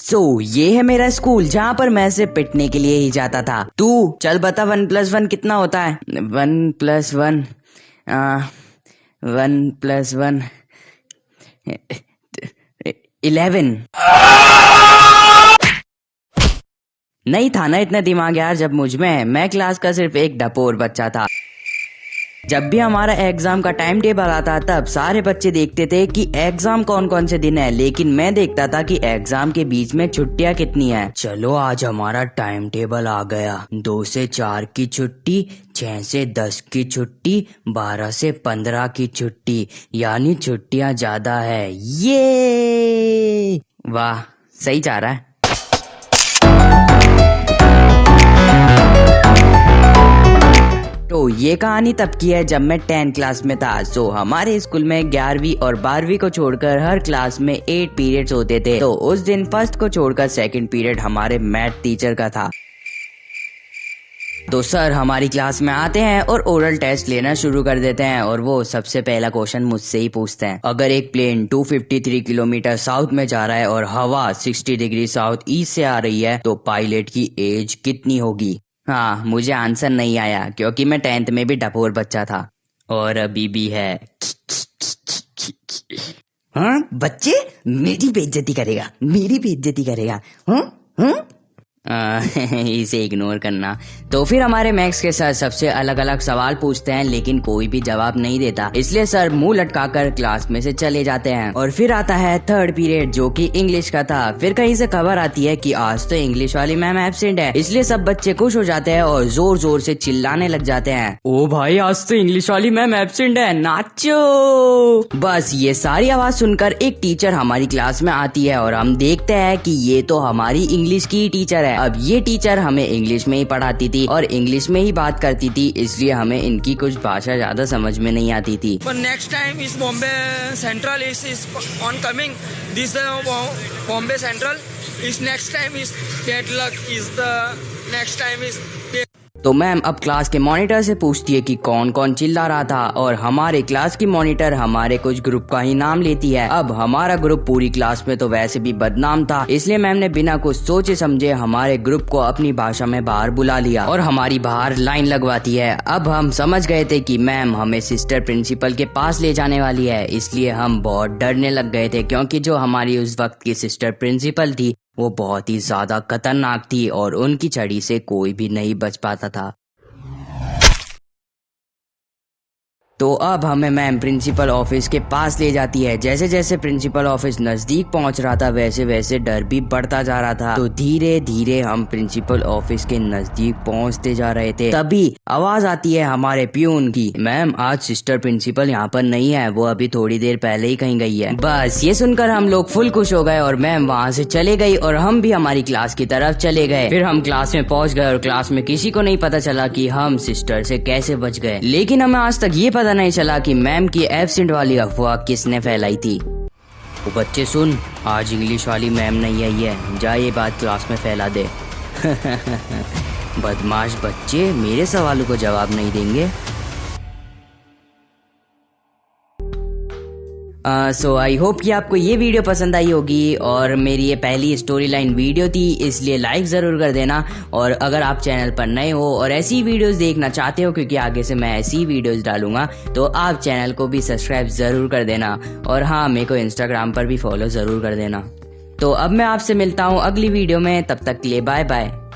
ये है मेरा स्कूल जहाँ पर मैं सिर्फ पिटने के लिए ही जाता था। तू चल बता 1+1 कितना होता है। 1+1 1+1 11। नहीं था ना इतना दिमाग यार जब मुझ में है। मैं क्लास का सिर्फ एक डपोर बच्चा था। जब भी हमारा एग्जाम का टाइम टेबल आता तब सारे बच्चे देखते थे कि एग्जाम कौन कौन से दिन है, लेकिन मैं देखता था कि एग्जाम के बीच में छुट्टियां कितनी है। चलो आज हमारा टाइम टेबल आ गया। 2 से 4 की छुट्टी, 6 से 10 की छुट्टी, 12 से 15 की छुट्टी, यानी छुट्टियां ज्यादा है। ये वाह सही जा रहा है। तो ये कहानी तब की है जब मैं 10 क्लास में था। हमारे स्कूल में 11वीं और 12वीं को छोड़कर हर क्लास में 8 पीरियड्स होते थे। तो उस दिन फर्स्ट को छोड़कर सेकंड पीरियड हमारे मैथ टीचर का था। तो सर हमारी क्लास में आते हैं और ओरल टेस्ट लेना शुरू कर देते हैं और वो सबसे पहला क्वेश्चन मुझसे ही पूछते हैं, अगर एक प्लेन 253 किलोमीटर साउथ में जा रहा है और हवा 60 डिग्री साउथ ईस्ट से आ रही है तो पायलट की एज कितनी होगी। हाँ मुझे आंसर नहीं आया क्योंकि मैं 10th में भी डपोर बच्चा था और अभी भी है। हाँ बच्चे मेरी बेइज्जती करेगा, मेरी बेइज्जती करेगा। हाँ इसे इग्नोर करना। तो फिर हमारे मैथ्स के सर सबसे अलग अलग सवाल पूछते हैं लेकिन कोई भी जवाब नहीं देता, इसलिए सर मुंह लटकाकर क्लास में से चले जाते हैं। और फिर आता है थर्ड पीरियड जो कि इंग्लिश का था। फिर कहीं से खबर आती है कि आज तो इंग्लिश वाली मैम एब्सेंट है, इसलिए सब बच्चे खुश हो जाते हैं और जोर जोर से चिल्लाने लग जाते हैं, ओ भाई आज तो इंग्लिश वाली मैम एब्सेंट है, नाचो। बस ये सारी आवाज सुनकर एक टीचर हमारी क्लास में आती है और हम देखते हैं कि ये तो हमारी इंग्लिश की टीचर है। अब ये टीचर हमें इंग्लिश में ही पढ़ाती थी और इंग्लिश में ही बात करती थी, इसलिए हमें इनकी कुछ भाषा ज्यादा समझ में नहीं आती थी। Next time is Bombay Central is on coming this Bombay Central is next time is bad luck is the next time is. तो मैम अब क्लास के मॉनिटर से पूछती है कि कौन कौन चिल्ला रहा था और हमारे क्लास की मॉनिटर हमारे कुछ ग्रुप का ही नाम लेती है। अब हमारा ग्रुप पूरी क्लास में तो वैसे भी बदनाम था, इसलिए मैम ने बिना कुछ सोचे समझे हमारे ग्रुप को अपनी भाषा में बाहर बुला लिया और हमारी बाहर लाइन लगवाती है। अब हम समझ गए थे कि मैम हमें सिस्टर प्रिंसिपल के पास ले जाने वाली है, इसलिए हम बहुत डरने लग गए थे क्योंकि जो हमारी उस वक्त की सिस्टर प्रिंसिपल थी वो बहुत ही ज्यादा खतरनाक थी और उनकी छड़ी से कोई भी नहीं बच पाता था। तो अब हमें मैम प्रिंसिपल ऑफिस के पास ले जाती है। जैसे जैसे प्रिंसिपल ऑफिस नजदीक पहुंच रहा था वैसे वैसे डर भी बढ़ता जा रहा था। तो धीरे धीरे हम प्रिंसिपल ऑफिस के नजदीक पहुंचते जा रहे थे, तभी आवाज आती है हमारे प्यून की, मैम आज सिस्टर प्रिंसिपल यहाँ पर नहीं है, वो अभी थोड़ी देर पहले ही कहीं गई है। बस ये सुनकर हम लोग फुल खुश हो गए और मैम वहाँ से चले गई और हम भी हमारी क्लास की तरफ चले गए। फिर हम क्लास में पहुंच गए और क्लास में किसी को नहीं पता चला कि हम सिस्टर से कैसे बच गए, लेकिन हमें आज तक ये पता नहीं चला कि मैम की एब्सेंट वाली अफवाह किसने फैलाई थी। तो बच्चे सुन, आज इंग्लिश वाली मैम नहीं आई है, जा ये बात क्लास में फैला दे। बदमाश बच्चे मेरे सवालों को जवाब नहीं देंगे। आई होप कि आपको ये वीडियो पसंद आई होगी और मेरी ये पहली स्टोरी लाइन वीडियो थी, इसलिए लाइक ज़रूर कर देना। और अगर आप चैनल पर नए हो और ऐसी वीडियोस देखना चाहते हो क्योंकि आगे से मैं ऐसी वीडियोस डालूंगा तो आप चैनल को भी सब्सक्राइब ज़रूर कर देना और हाँ मेरे को इंस्टाग्राम पर भी फॉलो ज़रूर कर देना। तो अब मैं आपसे मिलता हूँ अगली वीडियो में, तब तक के लिए बाय बाय।